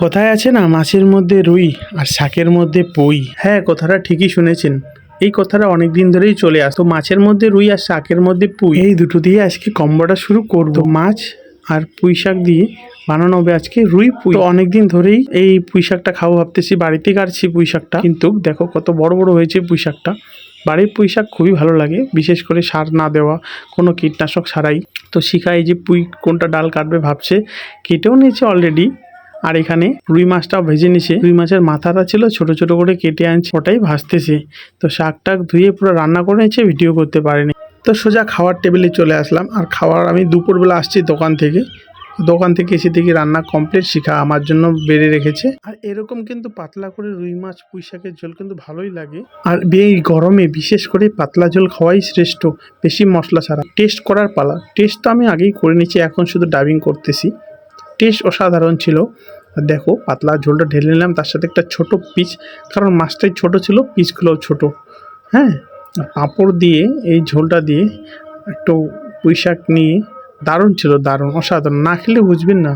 কথায় আছে না, মাছের মধ্যে রুই আর শাকের মধ্যে পুঁই। হ্যাঁ, কথাটা ঠিকই শুনেছেন। এই কথাটা অনেক দিন ধরেই চলে আসতো। মাছের মধ্যে রুই আর শাকের মধ্যে পুঁই, এই দুটো দিয়ে আজকে কম্বোটা শুরু করবো। মাছ আর পুঁই শাক দিয়ে বানানো হবে আজকে রুই পুঁই। তো অনেকদিন ধরেই এই পুঁই শাকটা খাবো ভাবতেছি, বাড়িতে কাটছি পুঁই শাকটা, কিন্তু দেখো কত বড় বড় হয়েছে পুঁই শাকটা। বাড়ির পুঁই শাক খুবই ভালো লাগে, বিশেষ করে সার না দেওয়া, কোনো কীটনাশক ছাড়াই। তো শিখাই যে পুঁই কোনটা ডাল কাটবে ভাবছে, কেটেও নিয়েছে অলরেডি। আর এখানে রুই মাছটাও ভেজে নিছে। রুই মাছের মাথাটা ছিল ছোট ছোট করে কেটে আনছে, ওটাই ভাজতেছে। তো শাক টাক ধুয়ে পুরো রান্না করে নিয়েছে, ভিডিও করতে পারেনি। তো সোজা খাওয়ার টেবিলে চলে আসলাম। আর খাওয়ার আমি দুপুরবেলা আসছি দোকান থেকে। দোকান থেকে এসে দেখি রান্না কমপ্লিট, শিখা আমার জন্য বেড়ে রেখেছে। আর এরকম কিন্তু পাতলা করে রুই মাছ পুঁই শাকের ঝোল কিন্তু ভালোই লাগে। আর এই গরমে বিশেষ করে পাতলা ঝোল খাওয়াই শ্রেষ্ঠ, বেশি মশলা ছাড়া। টেস্ট করার পালা, টেস্ট তো আমি আগেই করে নিচ্ছি, এখন শুধু ডাবিং করতেছি। টেস্ট অসাধারণ ছিল। আর দেখো পাতলা ঝোলটা ঢেলে নিলাম, তার সাথে একটা ছোট পিস, কারণ মাছটাই ছোট ছিল, পিসগুলোও ছোট। হ্যাঁ, পাঁপড় দিয়ে এই ঝোলটা দিয়ে একটু পুঁই শাক নিয়ে দারুণ ছিল, দারুণ অসাধারণ। না খেলে বুঝবেন না।